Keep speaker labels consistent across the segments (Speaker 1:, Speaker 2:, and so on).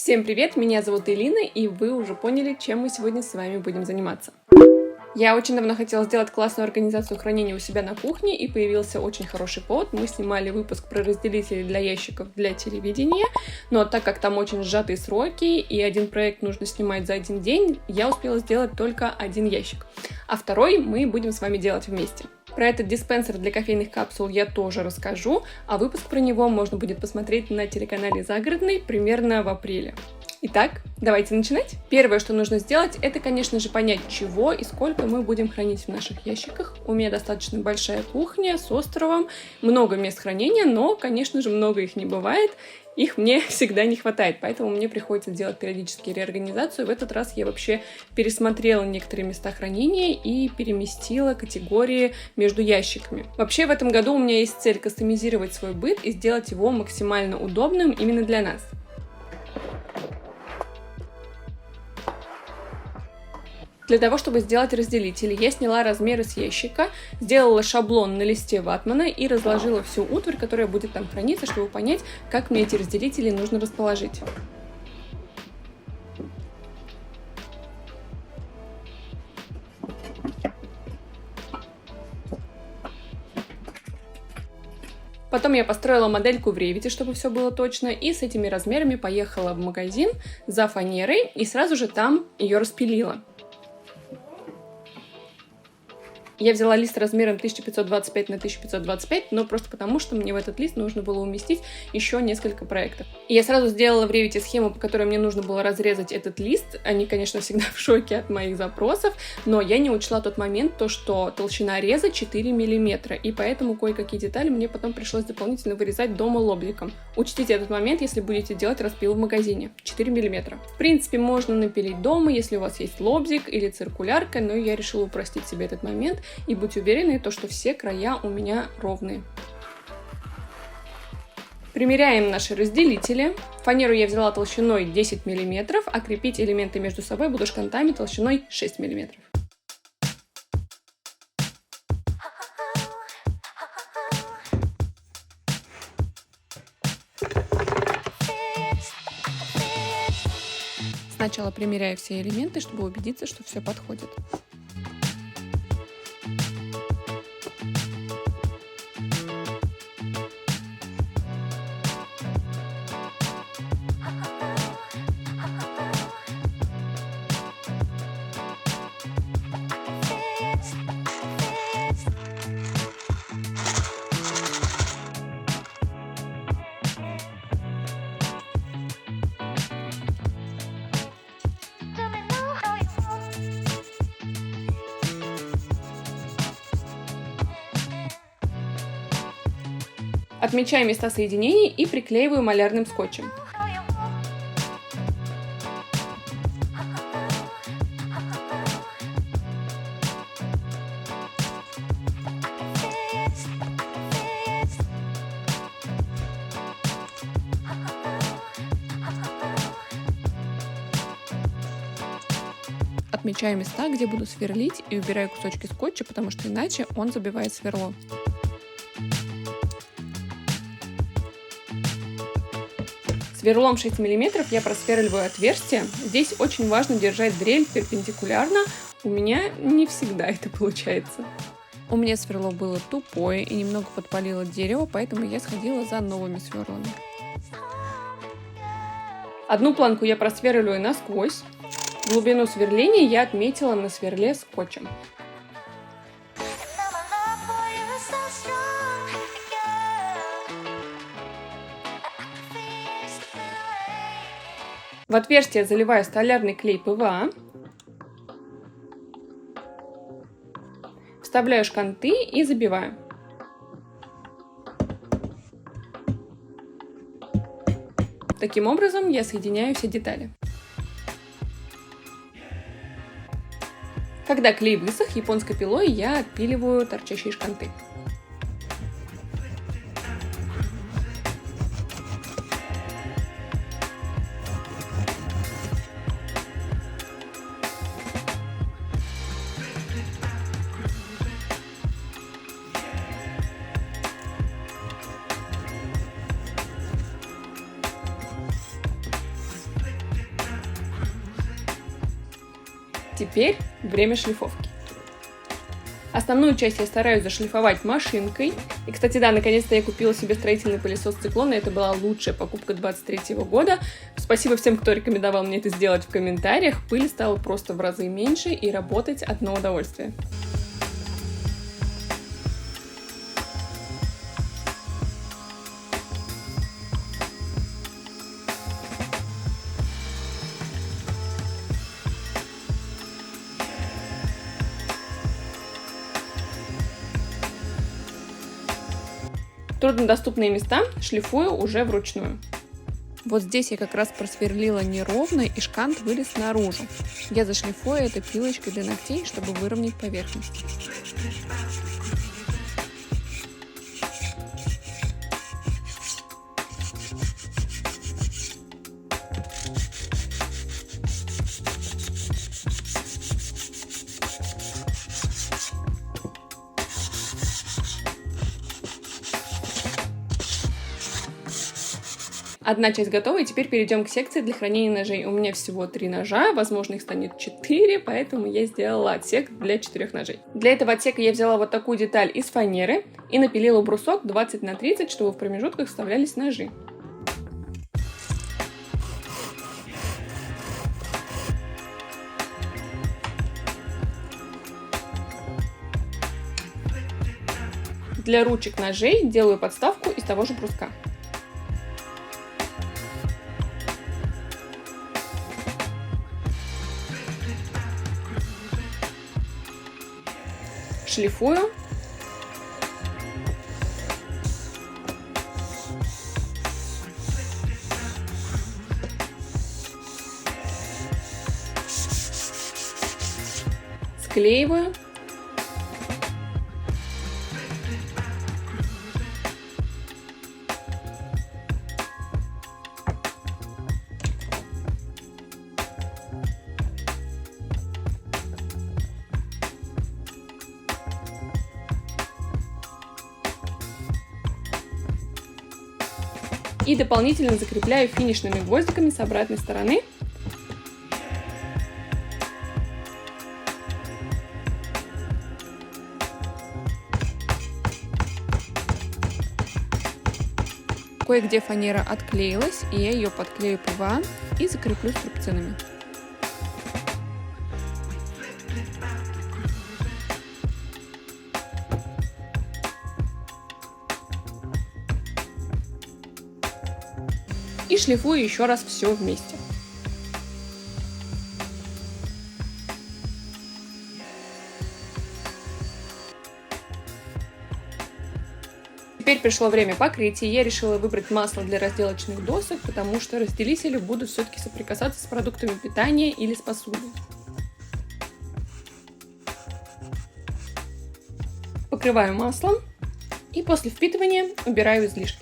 Speaker 1: Всем привет, меня зовут Элина, и вы уже поняли, чем мы сегодня с вами будем заниматься. Я очень давно хотела сделать классную организацию хранения у себя на кухне, и появился очень хороший повод. Мы снимали выпуск про разделители для ящиков для телевидения, но так как там очень сжатые сроки, и один проект нужно снимать за один день, я успела сделать только один ящик, а второй мы будем с вами делать вместе. Про этот диспенсер для кофейных капсул я тоже расскажу, а выпуск про него можно будет посмотреть на телеканале «Загородный» примерно в апреле. Итак, давайте начинать. Первое, что нужно сделать, это, конечно же, понять, чего и сколько мы будем хранить в наших ящиках. У меня достаточно большая кухня с островом, много мест хранения, но, конечно же, много их не бывает. Их мне всегда не хватает, поэтому мне приходится делать периодически реорганизацию. В этот раз я вообще пересмотрела некоторые места хранения и переместила категории между ящиками. Вообще в этом году у меня есть цель кастомизировать свой быт и сделать его максимально удобным именно для нас. Для того, чтобы сделать разделители, я сняла размеры с ящика, сделала шаблон на листе ватмана и разложила всю утварь, которая будет там храниться, чтобы понять, как мне эти разделители нужно расположить. Потом я построила модельку в Revit, чтобы все было точно, и с этими размерами поехала в магазин за фанерой и сразу же там ее распилила. Я взяла лист размером 1525 на 1525, но просто потому, что мне в этот лист нужно было уместить еще несколько проектов. И я сразу сделала в Revit схему, по которой мне нужно было разрезать этот лист. Они, конечно, всегда в шоке от моих запросов, но я не учла тот момент, что толщина реза 4 мм, и поэтому кое-какие детали мне потом пришлось дополнительно вырезать дома лобзиком. Учтите этот момент, если будете делать распил в магазине. 4 мм. В принципе, можно напилить дома, если у вас есть лобзик или циркулярка, но я решила упростить себе этот момент и быть уверенной, что все края у меня ровные. Примеряем наши разделители. Фанеру я взяла толщиной 10 мм, а крепить элементы между собой буду шкантами толщиной 6 мм. Сначала примеряю все элементы, чтобы убедиться, что все подходит. Отмечаю места соединений и приклеиваю малярным скотчем. Отмечаю места, где буду сверлить, и убираю кусочки скотча, потому что иначе он забивает сверло. Сверлом 6 мм я просверливаю отверстие. Здесь очень важно держать дрель перпендикулярно. У меня не всегда это получается. У меня сверло было тупое и немного подпалило дерево, поэтому я сходила за новыми сверлами. Одну планку я просверливаю насквозь. Глубину сверления я отметила на сверле скотчем. В отверстие заливаю столярный клей ПВА. Вставляю шканты и забиваю. Таким образом я соединяю все детали. Когда клей высох, японской пилой я отпиливаю торчащие шканты. Теперь время шлифовки. Основную часть я стараюсь зашлифовать машинкой. И, кстати, да, наконец-то я купила себе строительный пылесос Циклон, и это была лучшая покупка 2023 года. Спасибо всем, кто рекомендовал мне это сделать в комментариях. Пыль стала просто в разы меньше, и работать одно удовольствие. Труднодоступные места шлифую уже вручную. Вот здесь я как раз просверлила неровно, и шкант вылез наружу. Я зашлифую это пилочкой для ногтей, чтобы выровнять поверхность. Одна часть готова, и теперь перейдем к секции для хранения ножей. У меня всего 3 ножа, возможно, их станет 4, поэтому я сделала отсек для 4 ножей. Для этого отсека я взяла вот такую деталь из фанеры и напилила брусок 20 на 30, чтобы в промежутках вставлялись ножи. Для ручек ножей делаю подставку из того же бруска. Шлифую. Склеиваю. И дополнительно закрепляю финишными гвоздиками с обратной стороны. Кое-где фанера отклеилась, и я ее подклею ПВА и закреплю струбцинами. И шлифую еще раз все вместе. Теперь пришло время покрытия. Я решила выбрать масло для разделочных досок, потому что разделители будут все-таки соприкасаться с продуктами питания или с посудой. Покрываю маслом и после впитывания убираю излишки.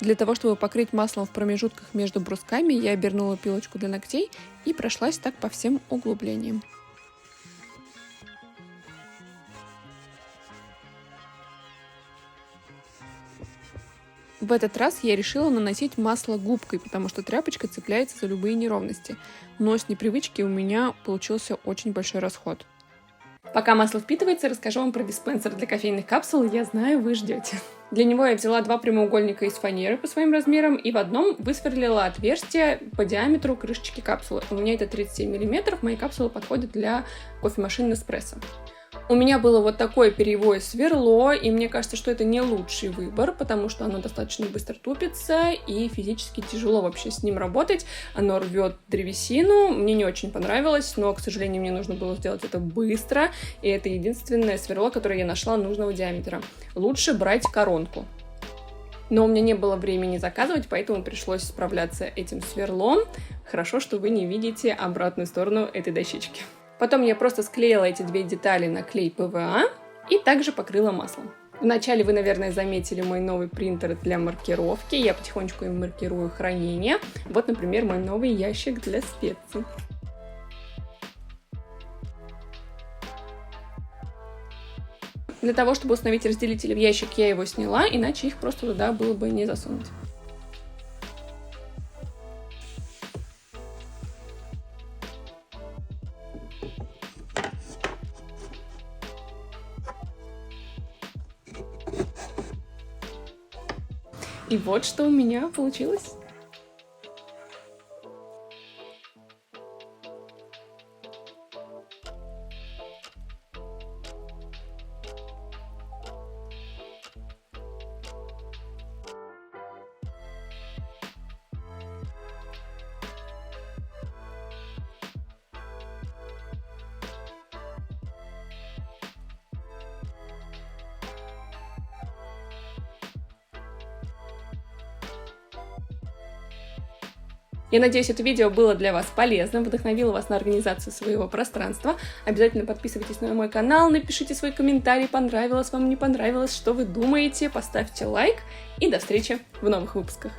Speaker 1: Для того, чтобы покрыть маслом в промежутках между брусками, я обернула пилочку для ногтей и прошлась так по всем углублениям. В этот раз я решила наносить масло губкой, потому что тряпочка цепляется за любые неровности. Но с непривычки у меня получился очень большой расход. Пока масло впитывается, расскажу вам про диспенсер для кофейных капсул. Я знаю, вы ждете. Для него я взяла 2 прямоугольника из фанеры по своим размерам и в одном высверлила отверстие по диаметру крышечки капсулы. У меня это 37 мм, мои капсулы подходят для кофемашин Nespresso. У меня было вот такое перьевое сверло, и мне кажется, что это не лучший выбор, потому что оно достаточно быстро тупится, и физически тяжело вообще с ним работать. Оно рвет древесину, мне не очень понравилось, но, к сожалению, мне нужно было сделать это быстро, и это единственное сверло, которое я нашла нужного диаметра. Лучше брать коронку. Но у меня не было времени заказывать, поэтому пришлось справляться этим сверлом. Хорошо, что вы не видите обратную сторону этой дощечки. Потом я просто склеила эти 2 детали на клей ПВА и также покрыла маслом. Вначале вы, наверное, заметили мой новый принтер для маркировки. Я потихонечку им маркирую хранение. Вот, например, мой новый ящик для специй. Для того, чтобы установить разделитель в ящик, я его сняла, иначе их просто туда было бы не засунуть. И вот что у меня получилось. Я надеюсь, это видео было для вас полезным, вдохновило вас на организацию своего пространства. Обязательно подписывайтесь на мой канал, напишите свой комментарий, понравилось вам, не понравилось, что вы думаете, поставьте лайк и до встречи в новых выпусках.